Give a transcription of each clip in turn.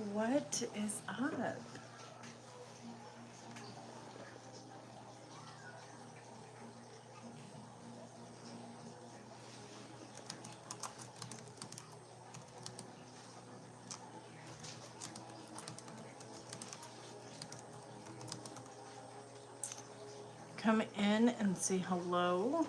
What is up? Come in and say hello.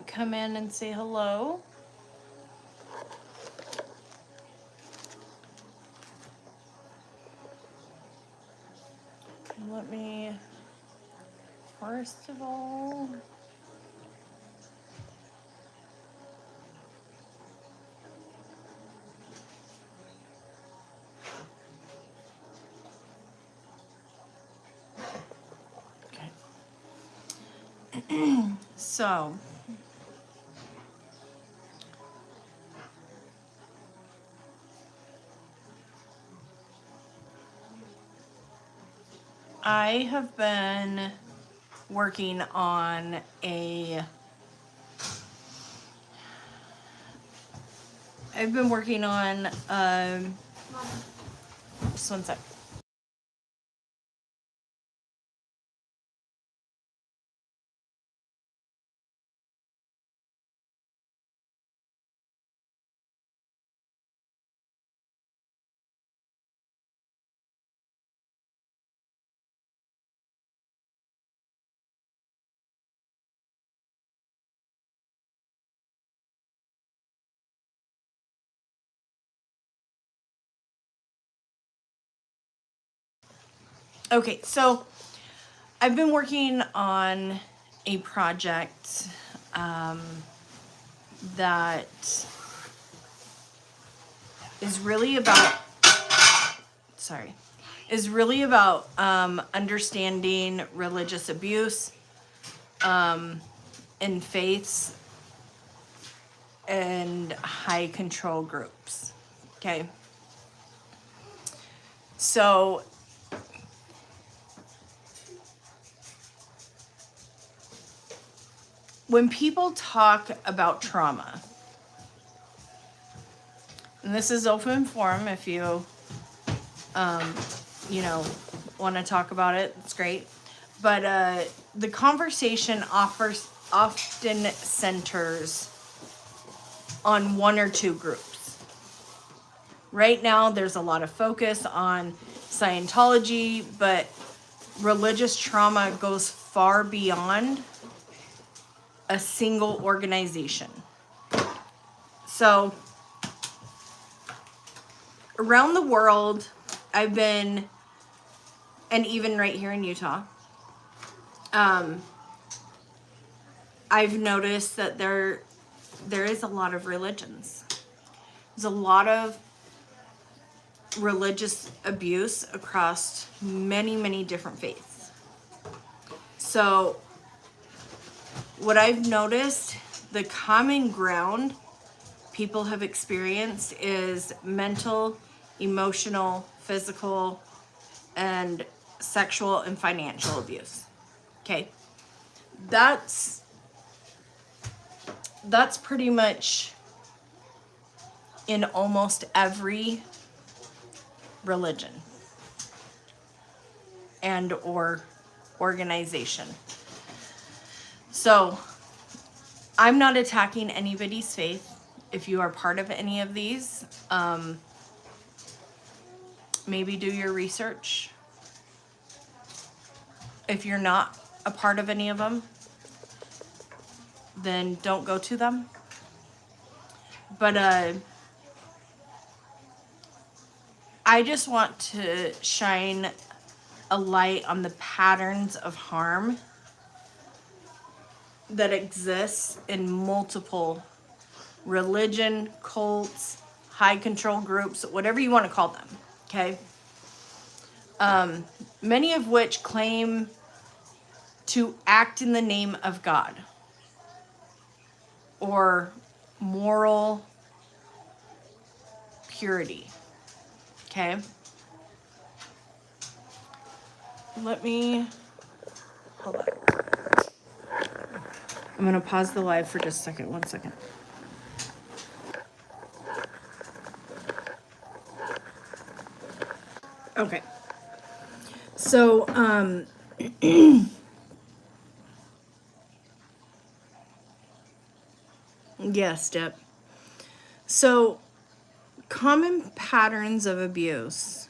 Come in and say hello. Let me, first of all, okay. So, I have been working on just one sec. Okay, so I've been working on a project that is really about understanding religious abuse in faiths and high control groups. Okay. So when people talk about trauma, and this is open forum, if you want to talk about it, it's great. But the conversation often centers on one or two groups. Right now, there's a lot of focus on Scientology, but religious trauma goes far beyond a single organization. So, around the world, I've been, and even right here in Utah, I've noticed that there is a lot of religions. There's a lot of religious abuse across many, many different faiths. So what I've noticed, the common ground people have experienced is mental, emotional, physical, and sexual and financial abuse. Okay. That's pretty much in almost every religion and or organization. So I'm not attacking anybody's faith. If you are part of any of these, maybe do your research. If you're not a part of any of them, then don't go to them. But I just want to shine a light on the patterns of harm that exists in multiple religion, cults, high control groups, whatever you want to call them, okay? Many of which claim to act in the name of God or moral purity. Okay? Let me, hold on. I'm going to pause the live for just a second. 1 second. Okay. So, yes, Deb. So, common patterns of abuse.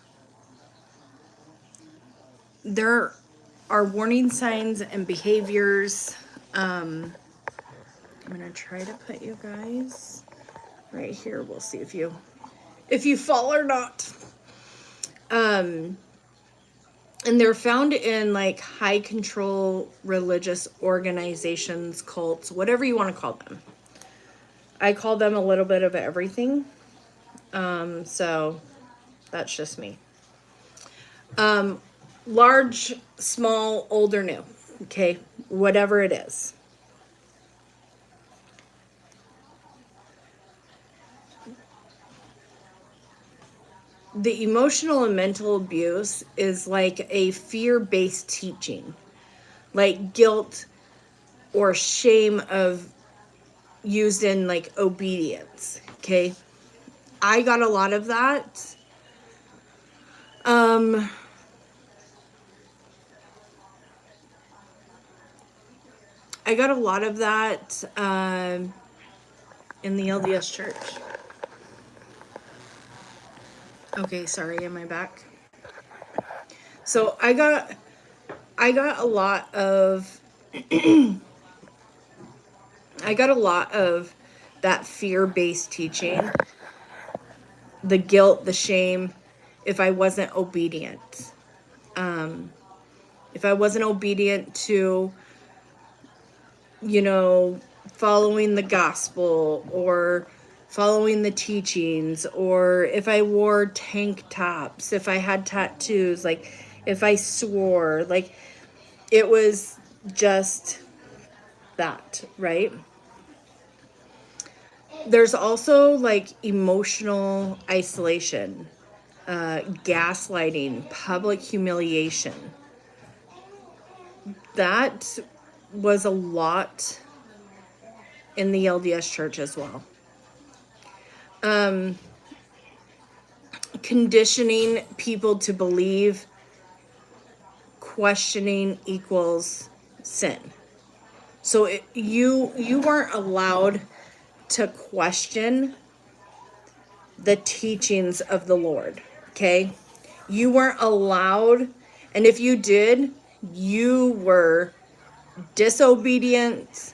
There are warning signs and behaviors. I'm gonna try to put you guys right here. We'll see if you fall or not. And they're found in like high control religious organizations, cults, whatever you want to call them. I call them a little bit of everything. So that's just me. Large, small, old, or new. Okay, whatever it is. The emotional and mental abuse is like a fear-based teaching, like guilt or shame of used in like obedience. Okay, I got a lot of that. I got a lot of that in the LDS church. Okay, sorry, am I back? So I got a lot of I got a lot of that fear-based teaching, the guilt, the shame, if I wasn't obedient. If I wasn't obedient to, following the gospel or following the teachings, or if I wore tank tops, if I had tattoos, like if I swore, like it was just that, right? There's also like emotional isolation, gaslighting, public humiliation. That was a lot in the LDS church as well. Conditioning people to believe questioning equals sin. So you weren't allowed to question the teachings of the Lord, okay? You weren't allowed, and if you did, you were disobedient.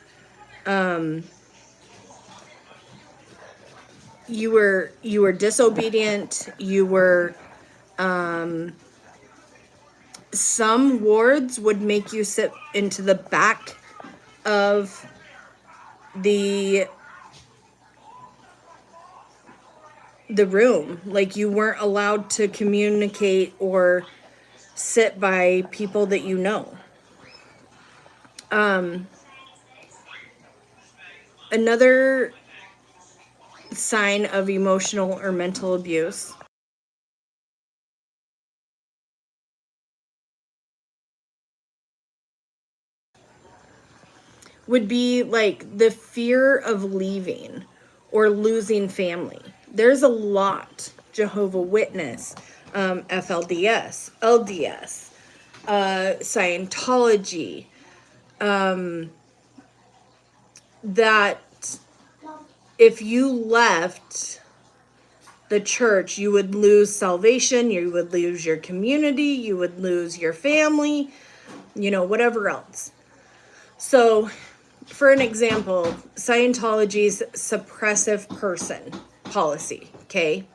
You were disobedient. You were some wards would make you sit into the back of the room. Like you weren't allowed to communicate or sit by people that you know. Another sign of emotional or mental abuse would be like the fear of leaving or losing family. There's a lot. Jehovah's Witness, FLDS, LDS, Scientology, that if you left the church, you would lose salvation, you would lose your community, you would lose your family, whatever else. So, for an example, Scientology's suppressive person policy, okay?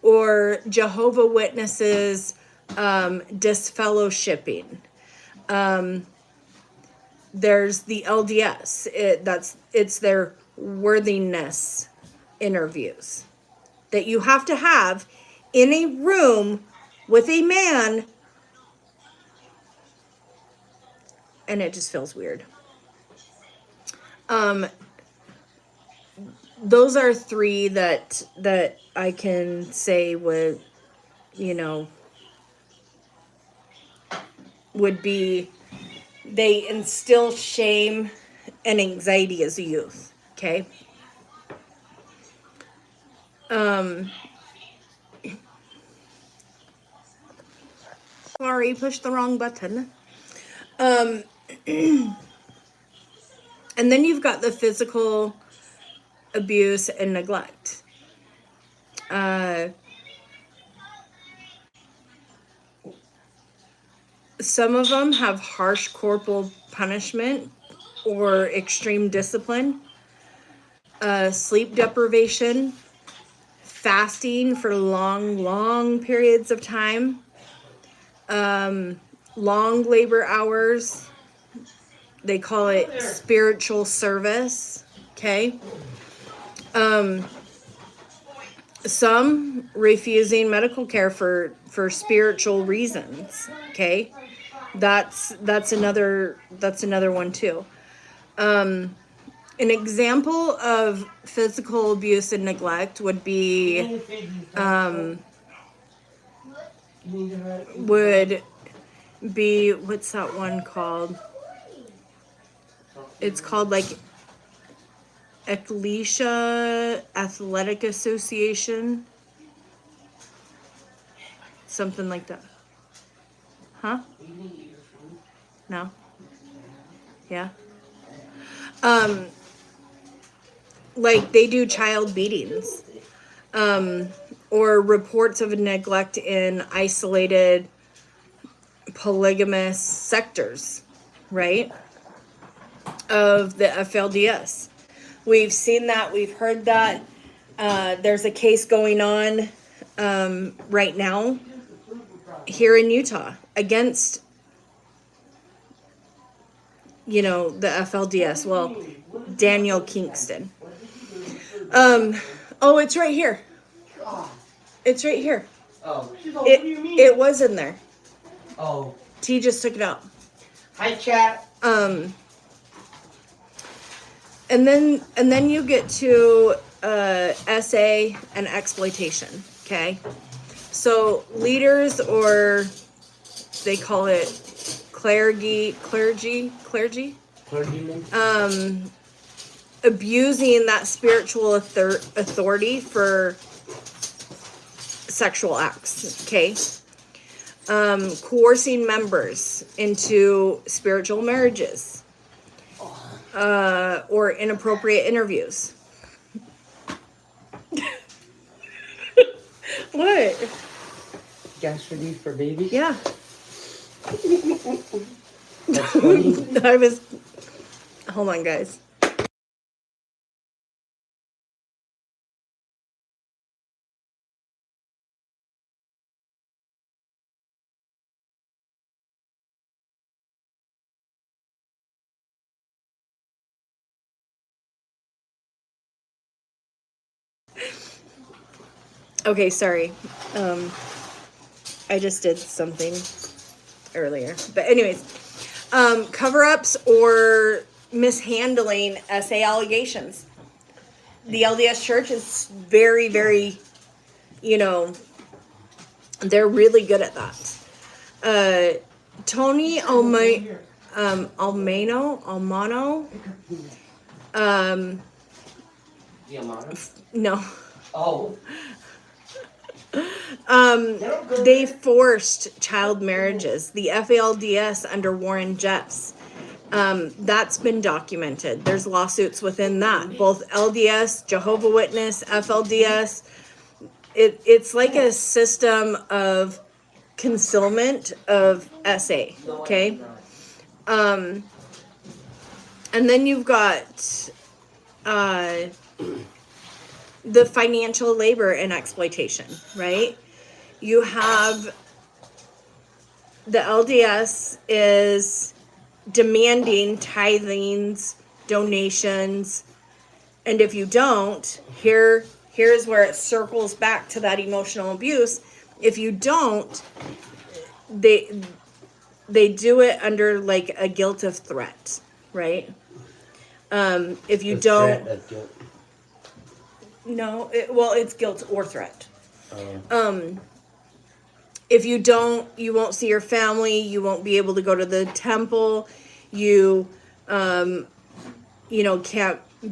Or Jehovah's Witnesses disfellowshipping. There's the LDS. It's their worthiness interviews that you have to have in a room with a man and it just feels weird. Those are three that I can say would, you know, would be, they instill shame and anxiety as a youth. Okay. Sorry, pushed the wrong button. And then you've got the physical abuse and neglect. Some of them have harsh corporal punishment or extreme discipline, sleep deprivation, fasting for long periods of time, long labor hours. They call it spiritual service. Okay. Some refusing medical care for spiritual reasons. Okay. That's another one too. An example of physical abuse and neglect would be what's that one called? It's called like Ecclesia Athletic Association. Something like that. Huh? No? Yeah. Like they do child beatings. Or reports of neglect in isolated polygamous sectors, right? Of the FLDS. We've seen that, we've heard that. There's a case going on right now here in Utah against, you know, the FLDS. Well, Daniel Kingston. Oh, it's right here. It's right here. Oh. It was in there. Oh. T just took it out. Hi, chat. And then you get to SA and exploitation. Okay, so leaders, or they call it clergy, abusing that spiritual authority for sexual acts. Okay, coercing members into spiritual marriages. Or inappropriate interviews. What? Gas relief for babies? Yeah. That's funny. Hold on, guys. Okay, sorry. I just did something earlier. But anyways, cover-ups or mishandling SA allegations. The LDS Church is very, very, you know, they're really good at that. Tony Almano. No. Oh. They forced child marriages. The FALDS under Warren Jeffs. That's been documented. There's lawsuits within that. Both LDS, Jehovah Witness, FLDS. It's like a system of concealment of SA. Okay. And then you've got the financial labor and exploitation, right? You have the LDS is demanding tithings, donations, and if you don't, here's where it circles back to that emotional abuse. If you don't, they do it under like a guilt of threat, right? If you The don't, threat of guilt. no, well, it's guilt or threat. Oh. If you don't, you won't see your family. You won't be able to go to the temple. You, can't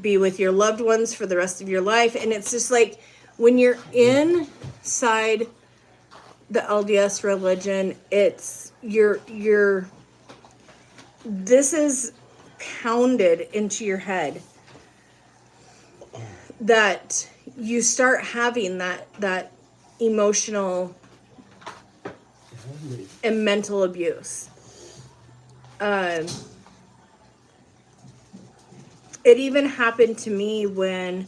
be with your loved ones for the rest of your life. And it's just like when you're inside the LDS religion, it's this is pounded into your head that you start having that emotional and mental abuse. It even happened to me when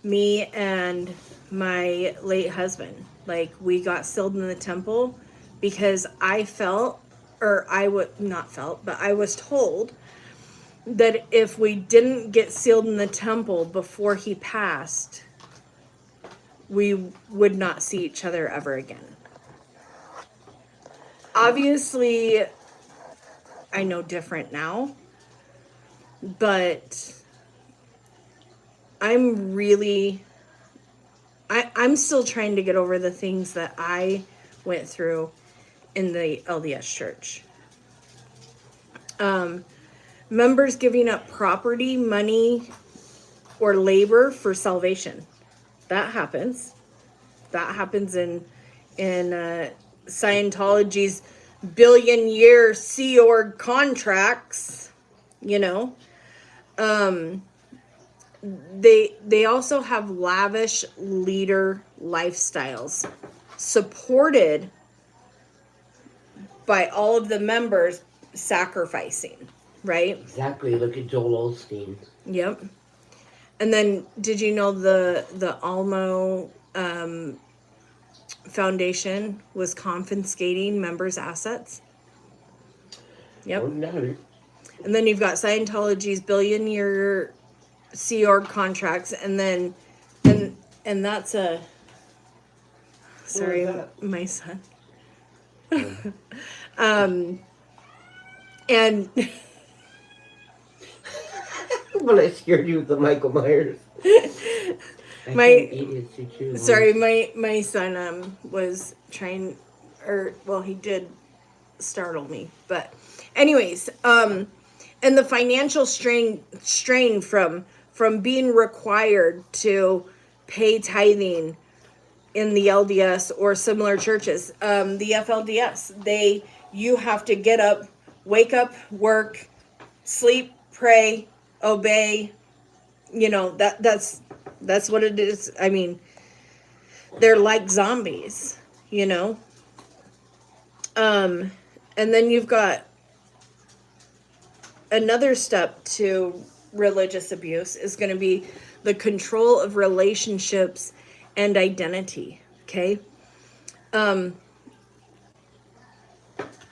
me and my late husband, like, we got sealed in the temple because I felt, or I would not felt, but I was told that if we didn't get sealed in the temple before he passed, we would not see each other ever again. Obviously, I know different now, but I'm still trying to get over the things that I went through in the LDS church. Members giving up property, money, or labor for salvation. That happens. That happens in Scientology's billion-year Sea Org contracts. They also have lavish leader lifestyles, supported by all of the members sacrificing, right? Exactly. Look at Joel Osteen. Yep. And then, did you know the Almo Foundation was confiscating members' assets? Yep. Oh, no. And then you've got Scientology's billion-year Sea Org contracts, and then, and that's a. Sorry, that? my son. And Well, I scared you with the Michael Myers. sorry, my son was trying, he did startle me, but anyways, and the financial strain from being required to pay tithing in the LDS or similar churches. The FLDS, you have to get up, wake up, work, sleep, pray, obey. That's what it is. I mean, they're like zombies, and then you've got another step to religious abuse is going to be the control of relationships and identity. Okay.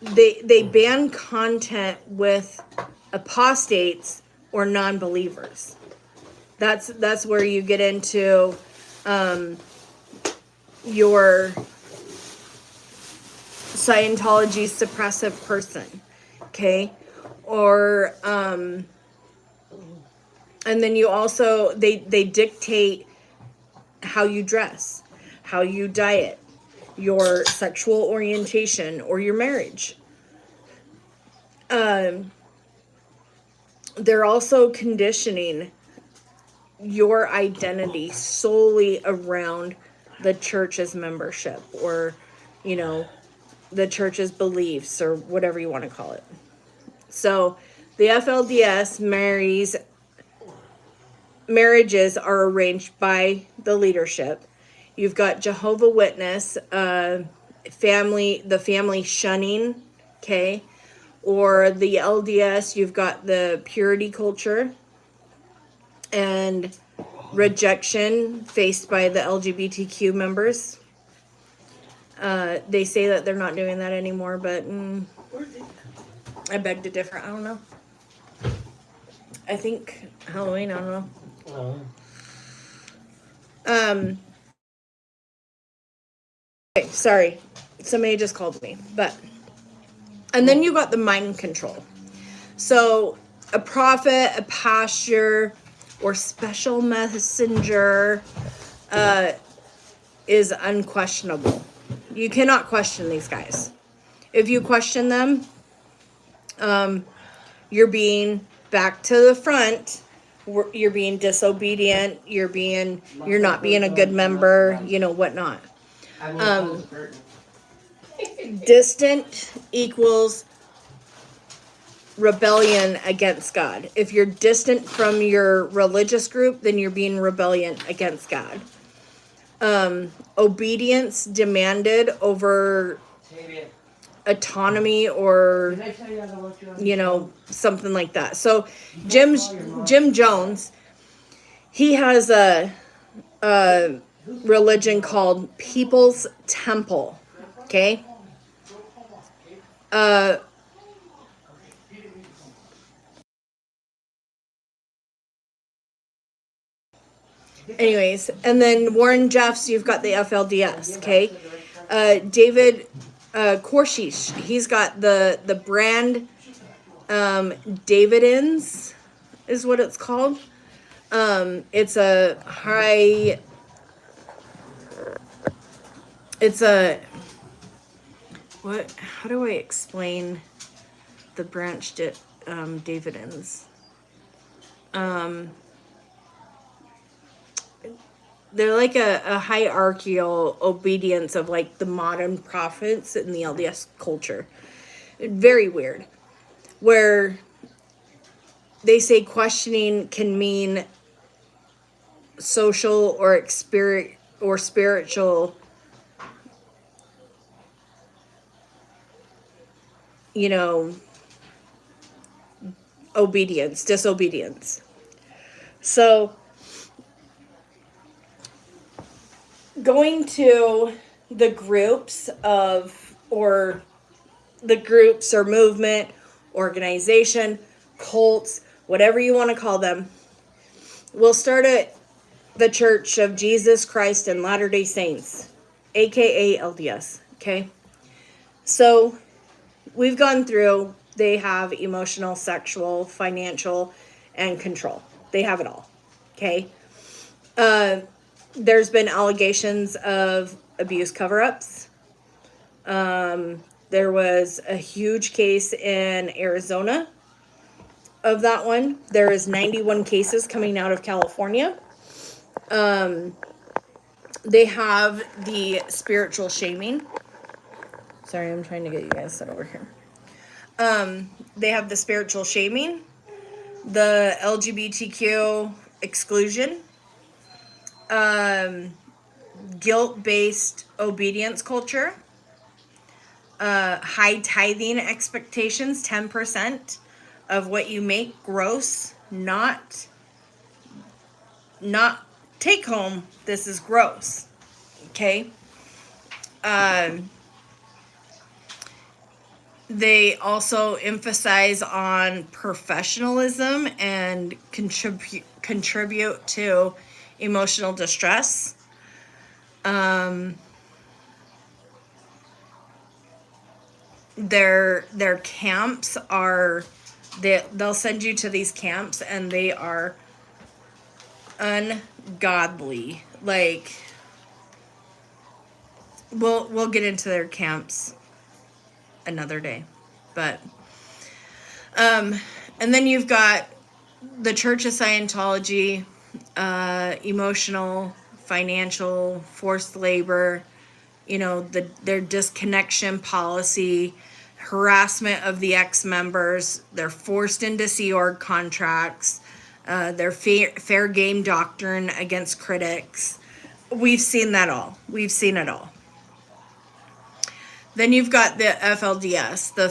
They ban content with apostates or non-believers. That's where you get into your Scientology suppressive person. Okay. Or and then you also they dictate how you dress, how you diet, your sexual orientation, or your marriage. They're also conditioning your identity solely around the church's membership, or the church's beliefs, or whatever you want to call it. So the FLDS marriages are arranged by the leadership. You've got Jehovah Witness, the family shunning, okay? Or the LDS, you've got the purity culture and rejection faced by the LGBTQ members. They say that they're not doing that anymore, but I beg to differ. I don't know. I think Halloween, I don't know. Oh. Okay, sorry. Somebody just called me. But And then you got the mind control. So a prophet, a pastor, or special messenger is unquestionable. You cannot question these guys. If you question them, you're being back to the front. You're being disobedient. You're not being a good member. Whatnot. Distant equals rebellion against God. If you're distant from your religious group, then you're being rebellion against God. Obedience demanded over autonomy, or something like that. So Jim Jones, he has a religion called People's Temple. Okay. Anyways, and then Warren Jeffs, you've got the FLDS. Okay. David Koresh, he's got the brand Davidans is what it's called. It's a how do I explain the branch Davidans? They're like a hierarchical obedience of like the modern prophets in the LDS culture. Very weird. Where they say questioning can mean social or spiritual, disobedience. So going to the groups or movement, organization, cults, whatever you want to call them. We'll start at the Church of Jesus Christ and Latter-day Saints, aka LDS. Okay. So we've gone through, they have emotional, sexual, financial, and control. They have it all. Okay. There's been allegations of abuse cover-ups. There was a huge case in Arizona of that one. There is 91 cases coming out of California. They have the spiritual shaming. Sorry, I'm trying to get you guys set over here. They have the spiritual shaming, the LGBTQ exclusion, guilt-based obedience culture, high tithing expectations, 10% of what you make gross, not take home. This is gross. Okay. They also emphasize on professionalism and contribute to emotional distress. Their camps are, they'll send you to these camps and they are ungodly. Like, we'll get into their camps another day. But and then you've got the Church of Scientology, emotional, financial, forced labor, their disconnection policy, harassment of the ex-members, they're forced into Sea Org contracts, their fair game doctrine against critics. We've seen that all. We've seen it all. Then you've got the FLDS, the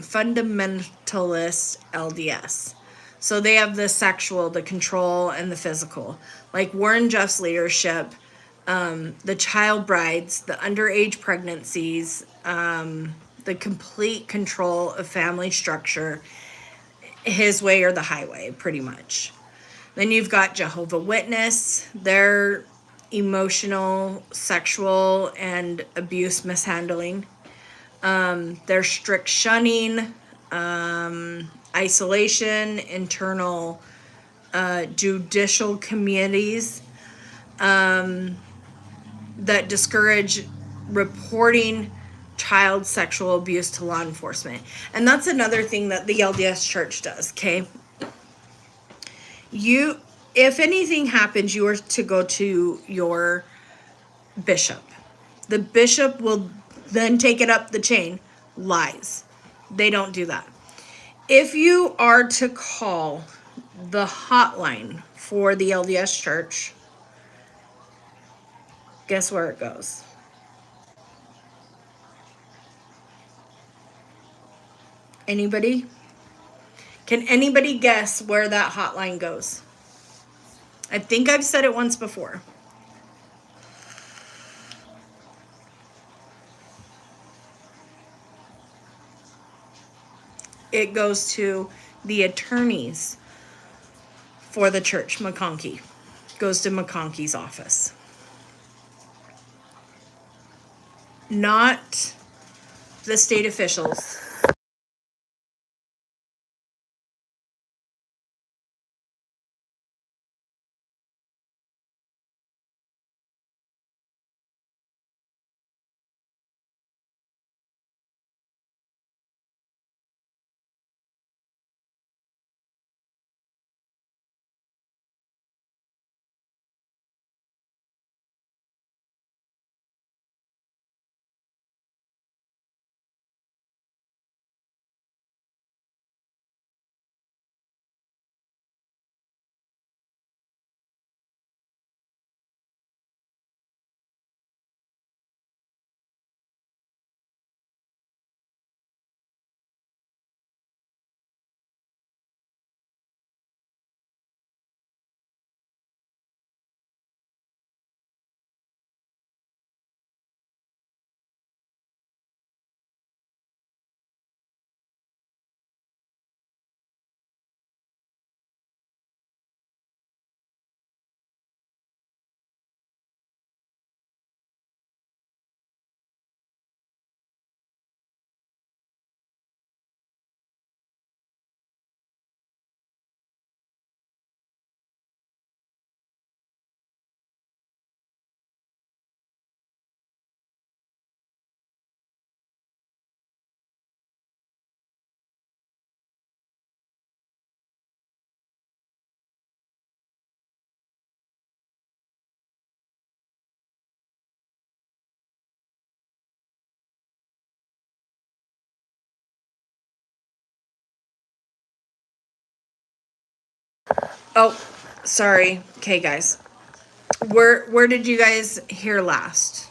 fundamentalist LDS. So they have the sexual, the control, and the physical. Like Warren Jeffs' leadership, the child brides, the underage pregnancies, the complete control of family structure, his way or the highway, pretty much. Then you've got Jehovah's Witness, their emotional, sexual, and abuse mishandling. There's strict shunning, isolation, internal judicial committees that discourage reporting child sexual abuse to law enforcement. And that's another thing that the LDS Church does, okay? If anything happens, you are to go to your bishop. The bishop will then take it up the chain. Lies. They don't do that. If you are to call the hotline for the LDS Church, guess where it goes? Anybody? Can anybody guess where that hotline goes? I think I've said it once before. It goes to the attorneys for the church, McConkie. Goes to McConkie's office. Not the state officials. Oh, sorry. Okay, guys. Where did you guys hear last?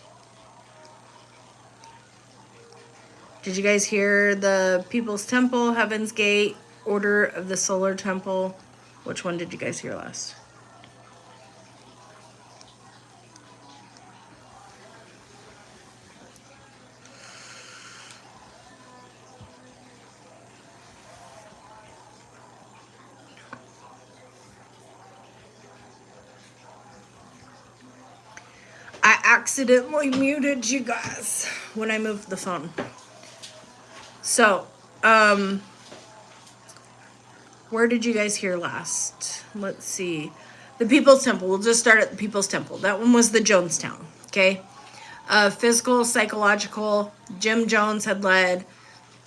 Did you guys hear the People's Temple, Heaven's Gate, Order of the Solar Temple? Which one did you guys hear last? I accidentally muted you guys when I moved the phone. So, where did you guys hear last? Let's see. The People's Temple. We'll just start at the People's Temple. That one was the Jonestown, okay? Physical, psychological. Jim Jones had led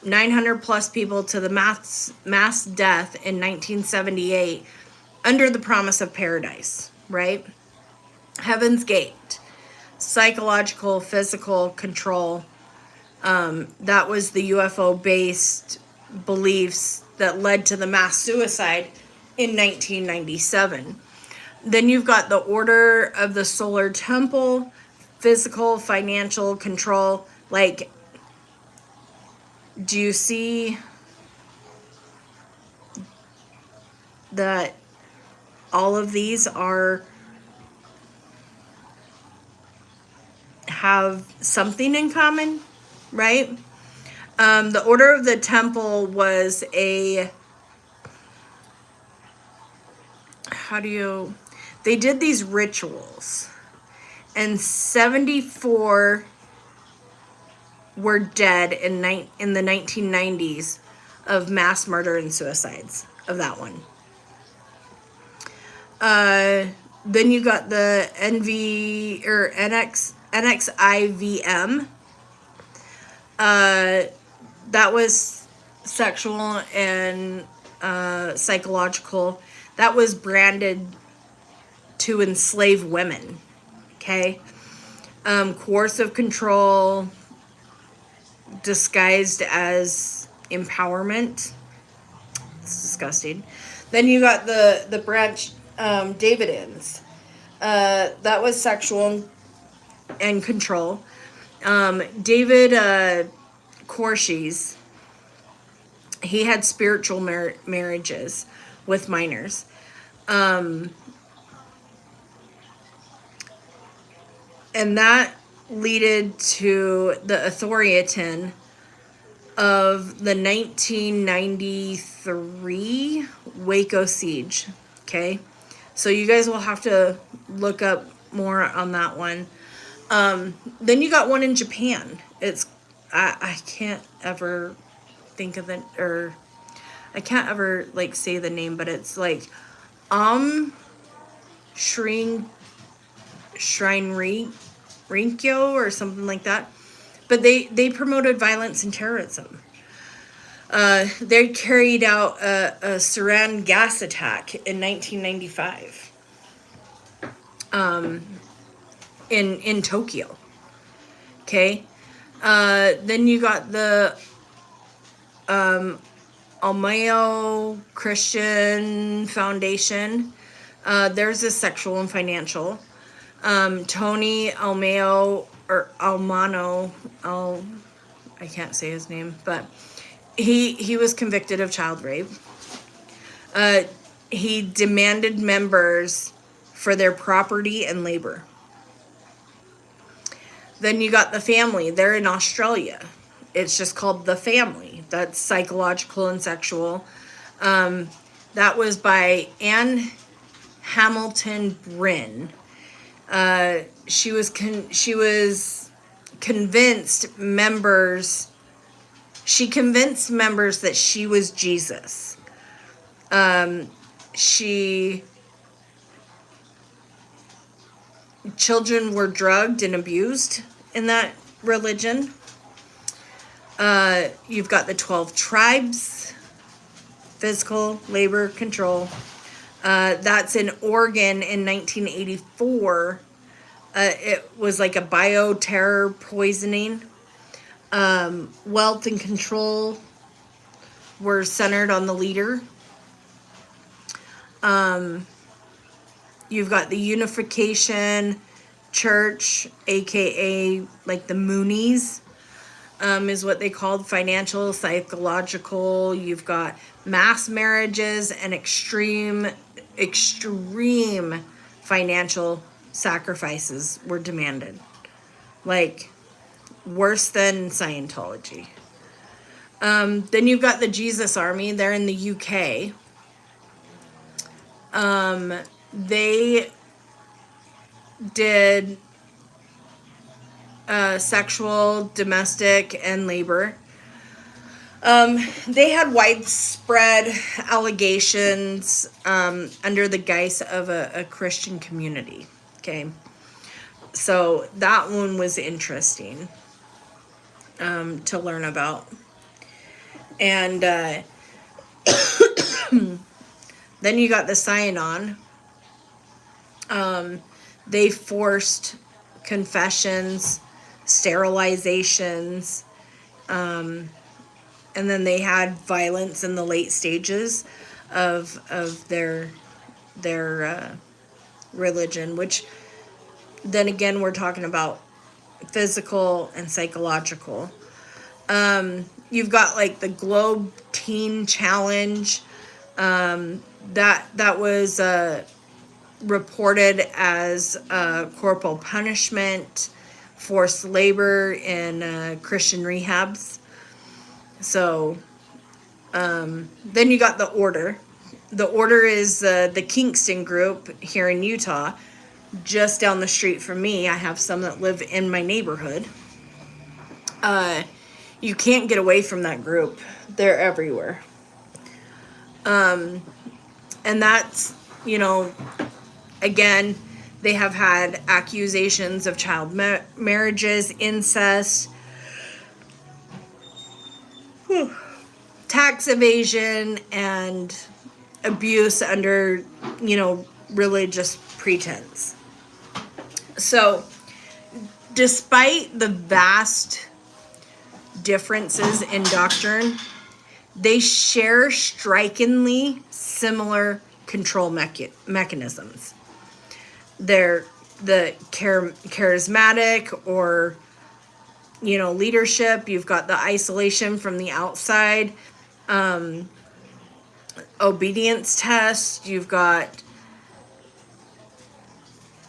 900 plus people to the mass death in 1978 under the promise of paradise, right? Heaven's Gate. Psychological, physical control. That was the UFO-based beliefs that led to the mass suicide in 1997. Then you've got the Order of the Solar Temple, physical, financial control. Like, do you see that all of these have something in common, right? The Order of the Temple was they did these rituals, and 74 were dead in the 1990s of mass murder and suicides of that one. Then you got the NXIVM. That was sexual and psychological. That was branded to enslave women. Okay. Coercive control disguised as empowerment. It's disgusting. Then you got the branch Davidins. That was sexual and control. David Koresh, he had spiritual marriages with minors. And that led to the authoritan of the 1993 Waco siege. Okay, so you guys will have to look up more on that one. Then you got one in Japan. It's I can't ever think of it, or I can't ever like say the name, but it's like Rinkyo or something like that. But they promoted violence and terrorism. They carried out a sarin gas attack in 1995 in Tokyo. Okay. Then you got the Almayo Christian Foundation. There's a sexual and financial. Tony Almayo or Almano, I can't say his name, but he was convicted of child rape. He demanded members for their property and labor. Then you got the family. They're in Australia. It's just called The Family. That's psychological and sexual. That was by Anne Hamilton Bryn. She was convinced members. She convinced members that she was Jesus. Children were drugged and abused in that religion. You've got the 12 tribes, physical, labor, control. That's in Oregon in 1984. It was like a bioterror poisoning. Wealth and control were centered on the leader. You've got the Unification Church, aka like the Moonies, is what they called, financial, psychological. You've got mass marriages and extreme financial sacrifices were demanded. Like worse than Scientology. Then you've got the Jesus Army. They're in the UK. They did sexual, domestic, and labor. They had widespread allegations under the guise of a Christian community. Okay. So that one was interesting to learn about. And then you got the Synanon. They forced confessions, sterilizations, and then they had violence in the late stages of their religion, which then again we're talking about physical and psychological. You've got like the Globe Teen Challenge. That was reported as corporal punishment, forced labor in Christian rehabs. So then you got the Order. The Order is the Kingston group here in Utah, just down the street from me. I have some that live in my neighborhood. You can't get away from that group. They're everywhere. And that's, you know, again, they have had accusations of child marriages, incest, tax evasion, and abuse under, you know, religious pretense. So, despite the vast differences in doctrine, they share strikingly similar control mechanisms. They're the charismatic or, you know, leadership. You've got the isolation from the outside, obedience test. You've got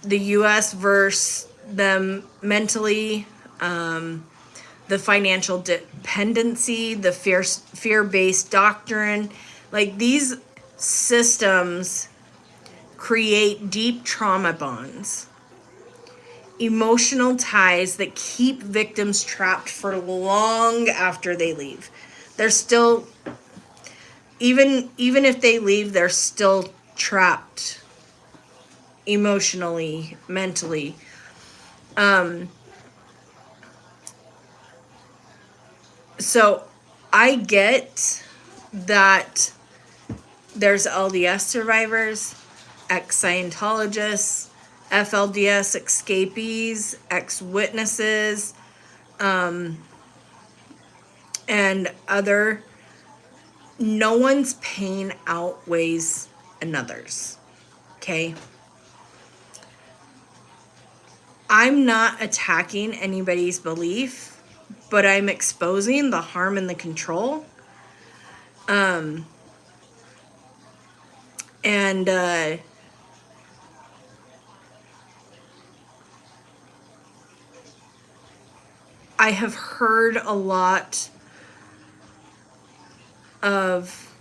the U.S. versus them mentally, the financial dependency, the fear-based doctrine. Like, these systems create deep trauma bonds, emotional ties that keep victims trapped for long after they leave. They're still, even if they leave, they're still trapped emotionally, mentally. So I get that there's LDS survivors, ex-Scientologists, FLDS escapees, ex-witnesses, and other. No one's pain outweighs another's. Okay? I'm not attacking anybody's belief, but I'm exposing the harm and the control. And I have heard a lot of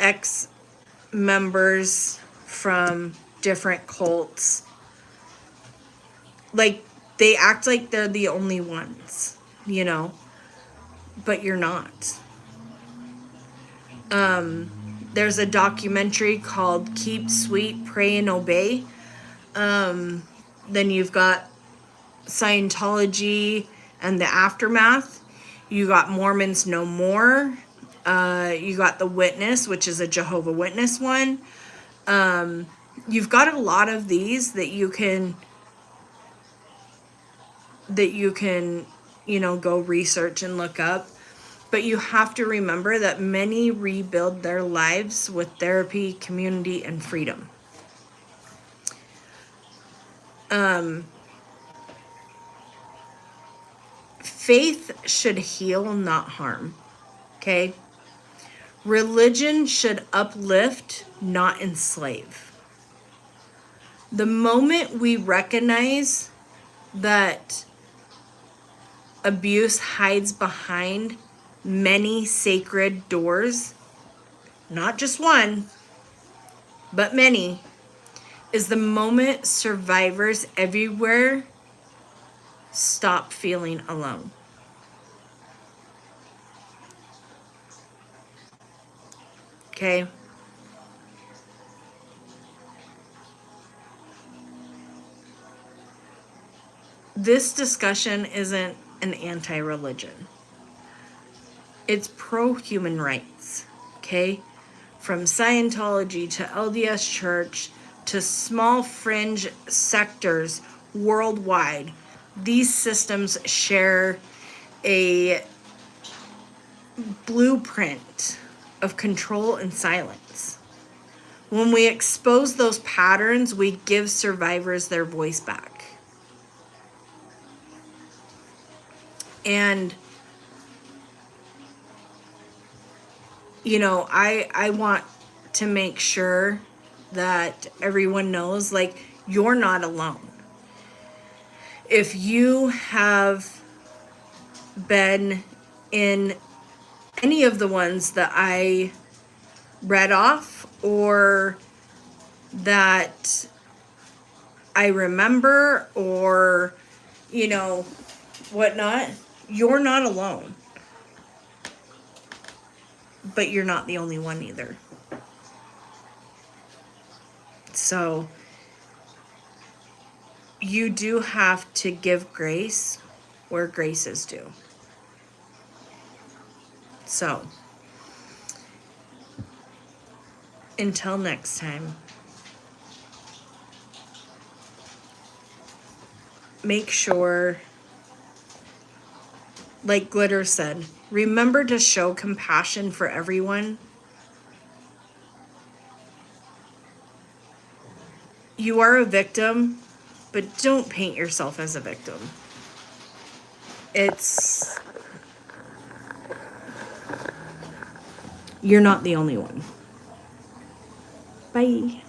ex-members from different cults. Like, they act like they're the only ones, you know, but you're not. There's a documentary called Keep Sweet, Pray and Obey. Then you've got Scientology and the Aftermath. You got Mormons No More. You got The Witness, which is a Jehovah's Witness one. You've got a lot of these that you can, you know, go research and look up. But you have to remember that many rebuild their lives with therapy, community, and freedom. Faith should heal, not harm. Okay? Religion should uplift, not enslave. The moment we recognize that abuse hides behind many sacred doors, not just one, but many, is the moment survivors everywhere stop feeling alone. Okay? This discussion isn't an anti-religion. It's pro-human rights, okay? From Scientology to LDS Church to small fringe sectors worldwide, these systems share a blueprint of control and silence. When we expose those patterns, we give survivors their voice back. And you know, I want to make sure that everyone knows, like, you're not alone. If you have been in any of the ones that I read off or that I remember or, you know, whatnot, You're not alone. But you're not the only one either. So you do have to give grace where grace is due. So until next time, make sure, like Glitter said, remember to show compassion for everyone. You are a victim, but don't paint yourself as a victim. You're not the only one. Bye.